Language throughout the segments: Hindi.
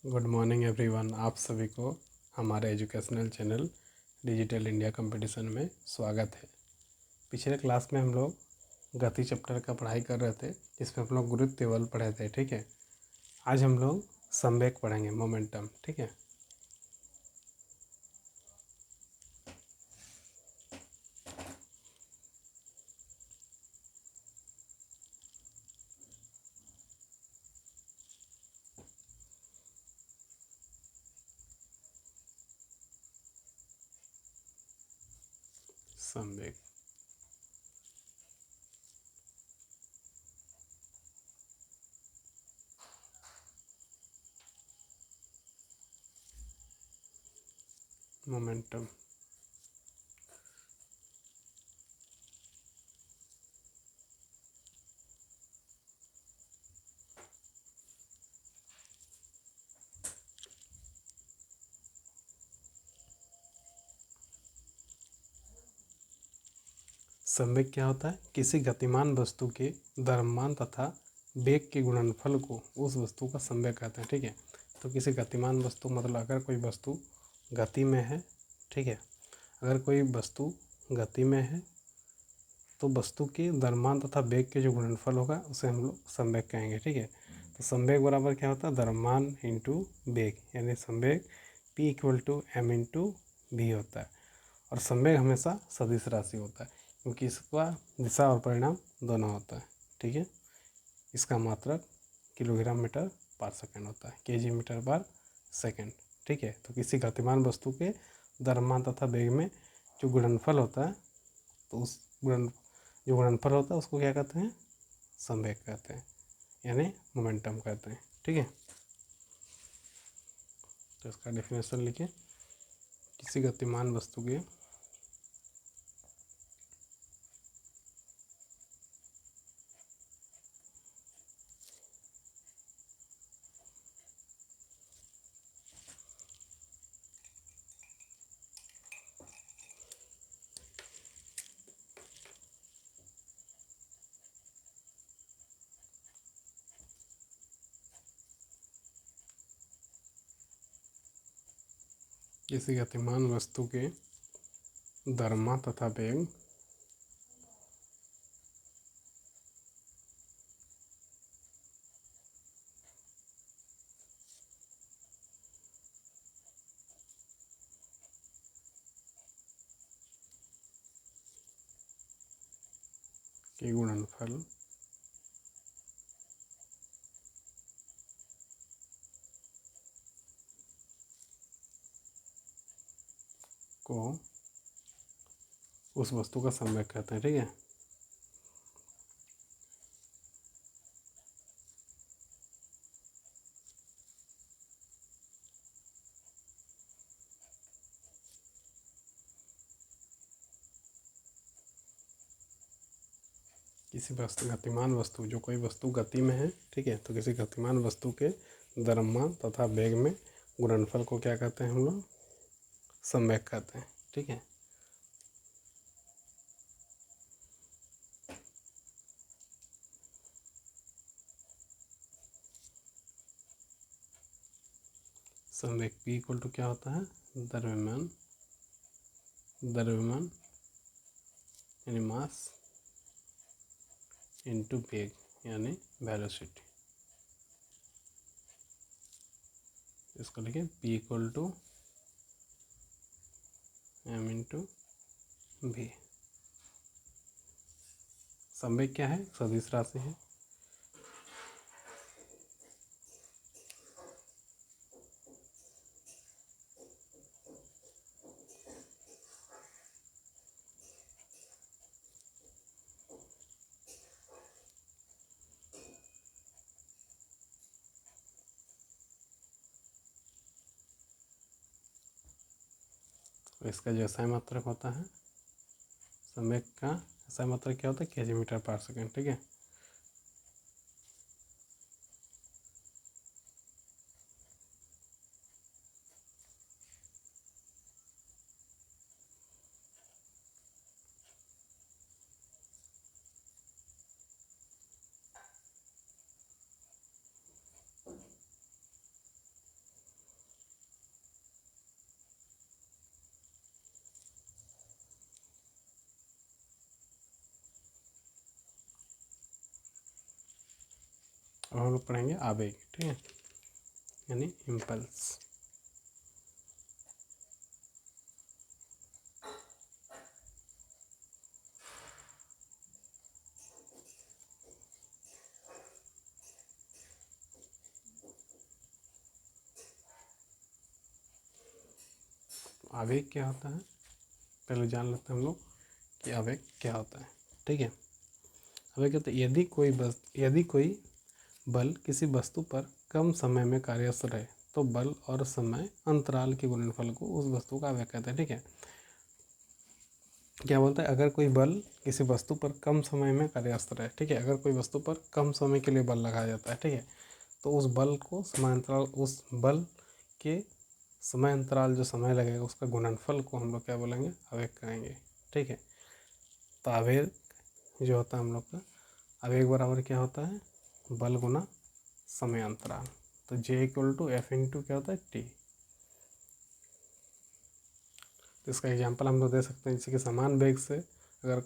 Good morning everyone. आप सभी को हमारे educational channel digital India competition में स्वागत है। पिछले क्लास में हम लोग गति चैप्टर का पढ़ाई कर रहे थे, जिसमें हम लोग गुरुत्व बल पढ़े थे। ठीक है, आज हम लोग संवेग पढ़ेंगे, मोमेंटम। ठीक है, संवेग। मोमेंटम संवेग क्या होता है? किसी गतिमान वस्तु के द्रव्यमान तथा वेग के गुणनफल को उस वस्तु का संवेग कहते हैं। ठीक है, तो किसी गतिमान वस्तु मतलब अगर कोई वस्तु गति में है, ठीक है, अगर कोई वस्तु गति में है तो वस्तु के द्रव्यमान तथा वेग के जो गुणनफल होगा उसे हम लोग संवेग कहेंगे। ठीक है, तो संवेग बराबर क्या होता है? द्रव्यमान इंटू वेग, यानी संवेग P equal to M into V होता है। और संवेग हमेशा सदिश राशि होता है, क्योंकि इसका दिशा और परिणाम दोनों होता है। ठीक है, इसका मात्रक किलोग्राम मीटर पर सेकेंड होता है, केजी मीटर पर सेकेंड। ठीक है, तो किसी गतिमान वस्तु के द्रव्यमान तथा वेग में जो गुणनफल होता है, तो उस जो गुणनफल होता है उसको क्या कहते हैं? संवेग कहते हैं, यानी मोमेंटम कहते हैं। ठीक है, तो इसका डेफिनेशन लिखिए। किसी गतिमान वस्तु के द्रव्यमान तथा वेग के गुणनफल को उस वस्तु का संवेग कहते हैं। ठीक है, किसी गतिमान वस्तु, जो कोई वस्तु गति में है, ठीक है, तो किसी गतिमान वस्तु के द्रव्यमान तथा वेग में गुणनफल को क्या कहते हैं? हम लोग संवेग कहते हैं। ठीक है, संवेग P इक्वल टू क्या होता है? द्रव्यमान यानी मास इंटू वेग यानी वेलोसिटी। इसको लिखें P equal to M into V. संवेग क्या है? सदिश राशि है। तो इसका जो SI मात्रक होता है, संवेग का SI मात्रक क्या होता है? केजी मीटर पर सेकेंड। ठीक है, अब हम लोग पढ़ेंगे आवेग, ठीक है, यानी इम्पल्स। आवेग क्या होता है, पहले जान लेते हैं हम लोग कि आवेग क्या होता है, ठीक है। आवेग कहते हैं यदि कोई बल किसी वस्तु पर कम समय में कार्यरत रहे तो बल और समय अंतराल के गुणनफल को उस वस्तु का आवेग कहते हैं, ठीक है। क्या बोलता है, अगर कोई बल किसी वस्तु पर कम समय में कार्यरत रहे, ठीक है, अगर कोई वस्तु पर कम समय के लिए बल लगाया जाता है, ठीक है, तो उस बल को समांतराल, उस बल के समय अंतराल जो समय लगेगा उसका गुणनफल को हम लोग क्या बोलेंगे, आवेग कहेंगे, ठीक है। तो आवेग जो होता है हम लोग का, आवेग बराबर क्या होता है, बल गुना समय अंतराल। तो J=F क्या होता है, T। तो इसका एग्जांपल हम लोग दे सकते हैं, जैसे कि समान वेग से अगर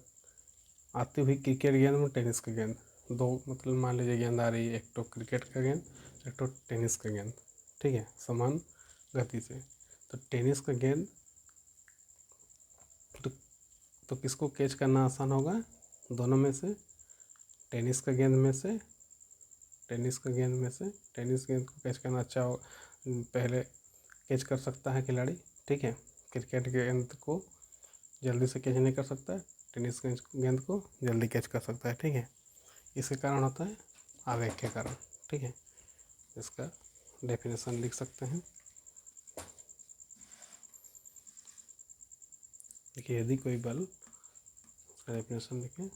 आती हुई क्रिकेट गेंद में टेनिस का गेंद, दो मतलब मान लीजिए गेंद आ रही है, एक तो क्रिकेट का गेंद, एक तो टेनिस का गेंद, ठीक है, समान गति से। तो टेनिस का गेंद तो किसको कैच करना आसान होगा, दोनों में से, टेनिस का गेंद में से, टेनिस गेंद को कैच करना अच्छा हो, पहले कैच कर सकता है खिलाड़ी, ठीक है। क्रिकेट गेंद को जल्दी से कैच नहीं कर सकता है, टेनिस गेंद को जल्दी कैच कर सकता है, ठीक है। इसके कारण होता है आवेग के कारण, ठीक है। इसका डेफिनेशन लिख सकते हैं, देखिए यदि कोई बल, इसका डेफिनेशन लिखें,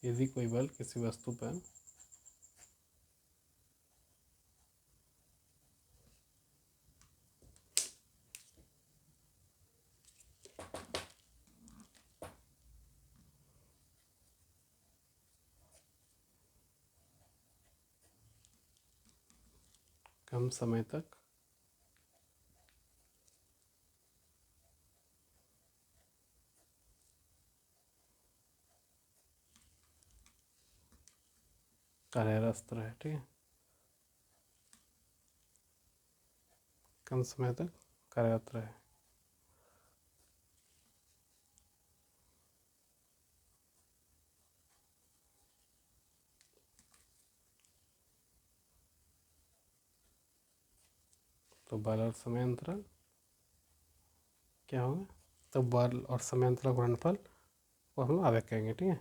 यदि कोई बल किसी वस्तु पर कम समय तक कार्यरत रहे, ठीक है, कम समय तक कार्यरत रहे, तो बल और समय अंतराल क्या होगा, तो बल और समय अंतराल गुणनफल को हम आवेग कहेंगे, ठीक है।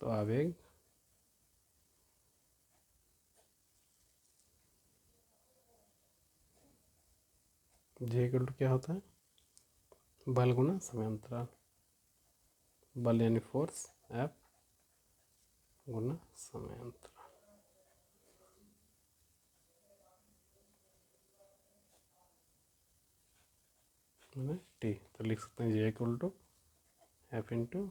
तो आवेग J= क्या होता है, बल गुना समय अंतराल, बल यानी फोर्स F गुना समय अंतराल, मैंने T। तो लिख सकते हैं J=F×T।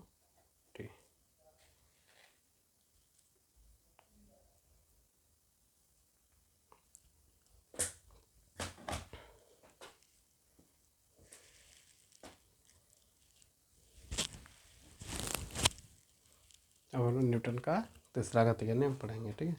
अब हम न्यूटन का तीसरा गति का नियम पढ़ेंगे, ठीक है।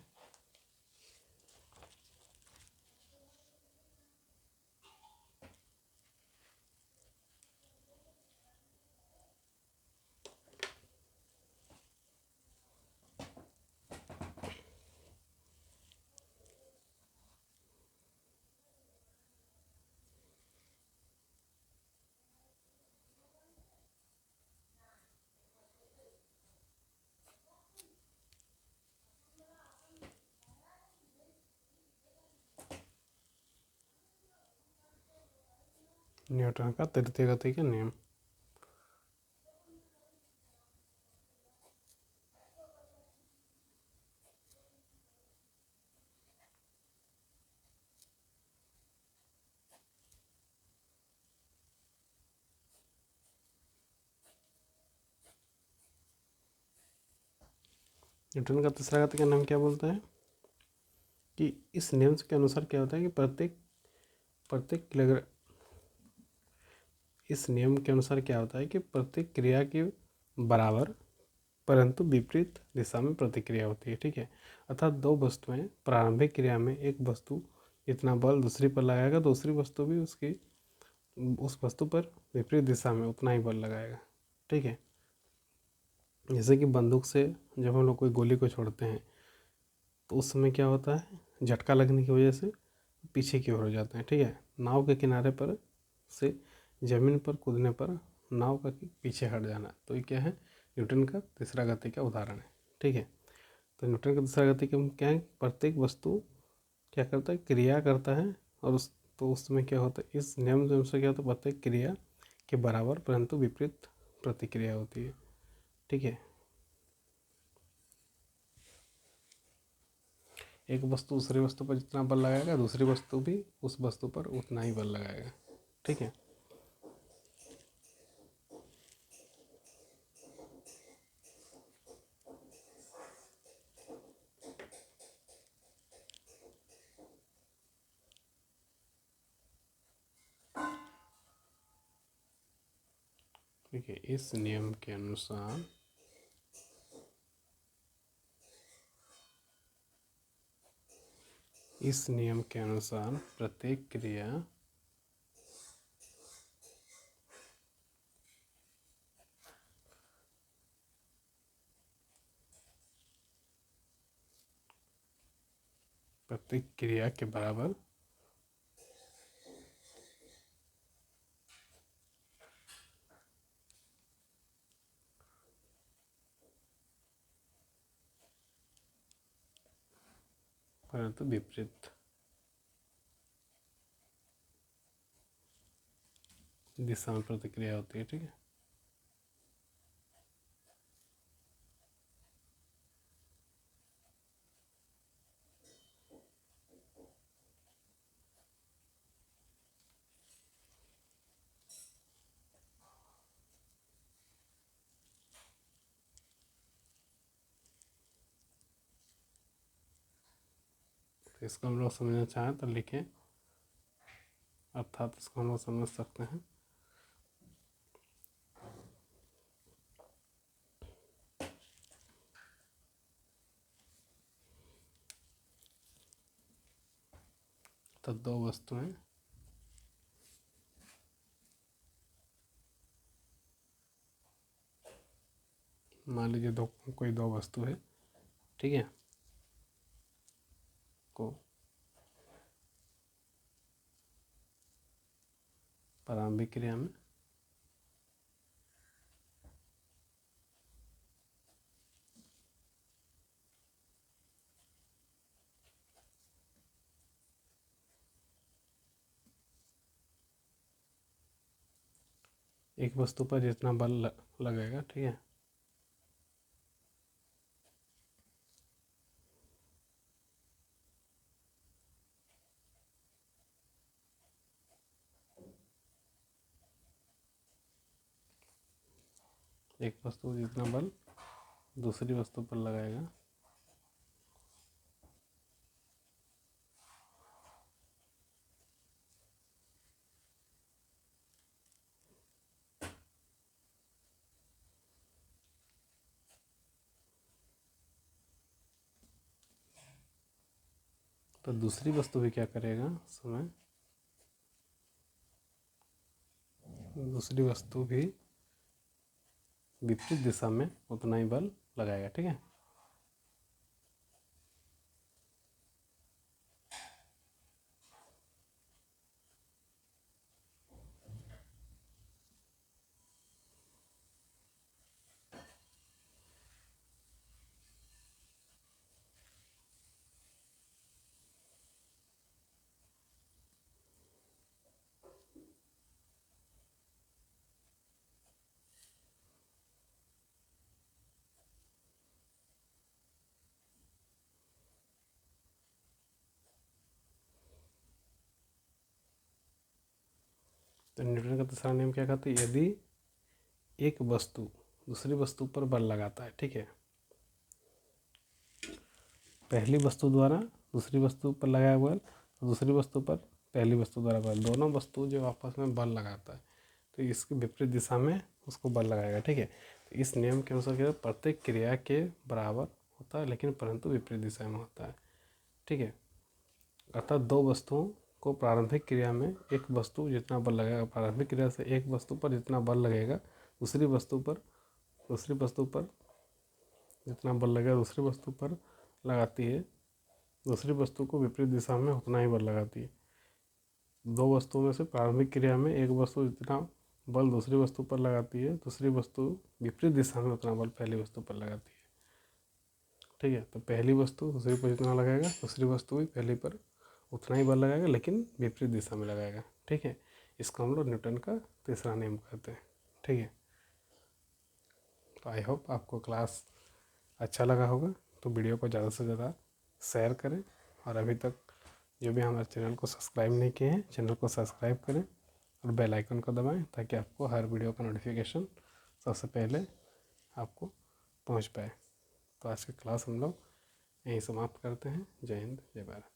न्यूटन का तृतीय गति का नियम। न्यूटन का तीसरा गति का नियम क्या बोलता है कि इस नियम के अनुसार क्या होता है कि प्रत्येक प्रत्येक किलोग्राम इस नियम के अनुसार क्या होता है कि प्रत्येक क्रिया के बराबर परंतु विपरीत दिशा में प्रतिक्रिया होती है। ठीक है, अर्थात दो वस्तुएं प्रारंभिक क्रिया में एक वस्तु जितना बल दूसरी पर लगाएगा, दूसरी वस्तु भी उस वस्तु पर विपरीत दिशा में उतना ही बल लगाएगा। ठीक है, जैसे कि बंदूक से जब हम लोग कोई गोली को छोड़ते हैं तो उस समय क्या होता है, झटका लगने की वजह से पीछे की ओर हो जाते हैं। ठीक है, नाव के किनारे पर से जमीन पर कूदने पर नाव का पीछे हट जाना, तो ये क्या है, न्यूटन का तीसरा गति का उदाहरण है। ठीक है, तो न्यूटन का तीसरा गति का क्या है, प्रत्येक वस्तु क्या करता है, क्रिया करता है, और उस समय क्या होता है, इस नियम के अनुसार क्या होता है, प्रत्येक क्रिया के बराबर परंतु विपरीत प्रतिक्रिया होती है। ठीक है, एक वस्तु दूसरी वस्तु पर जितना बल लगाएगा, दूसरी वस्तु भी उस वस्तु पर उतना ही बल लगाएगा। ठीक है, ठीक है, इस नियम के अनुसार प्रत्येक क्रिया के बराबर परंतु विपरीत दिशा में प्रतिक्रिया होती है। ठीक है, तो इसको हम लोग समझना चाहें तो लिखें, अर्थात इसको हम लोग समझ सकते हैं। तो दो वस्तुएं मान लीजिए कोई दो वस्तु है। ठीक है, को प्रारंभिक क्रिया में एक वस्तु पर जितना बल लगेगा, ठीक है, एक वस्तु जितना बल दूसरी वस्तु पर लगाएगा, तो दूसरी वस्तु भी क्या करेगा, समय दूसरी वस्तु भी विपरीत दिशा में उतना ही बल लगाएगा। ठीक है, तो न्यूटन का तीसरा नियम क्या कहता है, यदि एक वस्तु दूसरी वस्तु पर बल लगाता है, ठीक है, पहली वस्तु द्वारा दूसरी वस्तु पर लगाया बल और दूसरी वस्तु पर पहली वस्तु द्वारा बल, दोनों वस्तु जो आपस में बल लगाता है तो इसकी विपरीत दिशा में उसको बल लगाएगा, ठीक है। तो इस नियम के अनुसार क्या, प्रत्येक क्रिया के बराबर होता है लेकिन परंतु विपरीत दिशा में होता है, ठीक है। अर्थात दो वस्तुओं को प्रारंभिक क्रिया में एक वस्तु जितना बल लगेगा, प्रारंभिक क्रिया से एक वस्तु पर जितना बल लगेगा दूसरी वस्तु पर जितना बल लगेगा दूसरी वस्तु पर लगाती है, दूसरी वस्तु को विपरीत दिशा में उतना ही बल लगाती है। दो वस्तुओं में से प्रारंभिक क्रिया में एक वस्तु जितना बल दूसरी वस्तु पर लगाती है, दूसरी वस्तु विपरीत दिशा में उतना बल पहली वस्तु पर लगाती है, ठीक है। तो पहली वस्तु दूसरी पर जितना लगाएगा दूसरी वस्तु भी पहली पर उतना ही बल लगाएगा लेकिन विपरीत दिशा में लगाएगा, ठीक है। इसको हम लोग न्यूटन का तीसरा नियम कहते हैं, ठीक है। तो आई होप आपको क्लास अच्छा लगा होगा, तो वीडियो को ज़्यादा से ज़्यादा शेयर करें और अभी तक जो भी हमारे चैनल को सब्सक्राइब नहीं किए हैं चैनल को सब्सक्राइब करें और बेल आइकन को दबाएं ताकि आपको हर वीडियो का नोटिफिकेशन सबसे पहले आपको पहुंच पाए। तो आज की क्लास हम लोग यहीं समाप्त करते हैं। जय हिंद, जय भारत।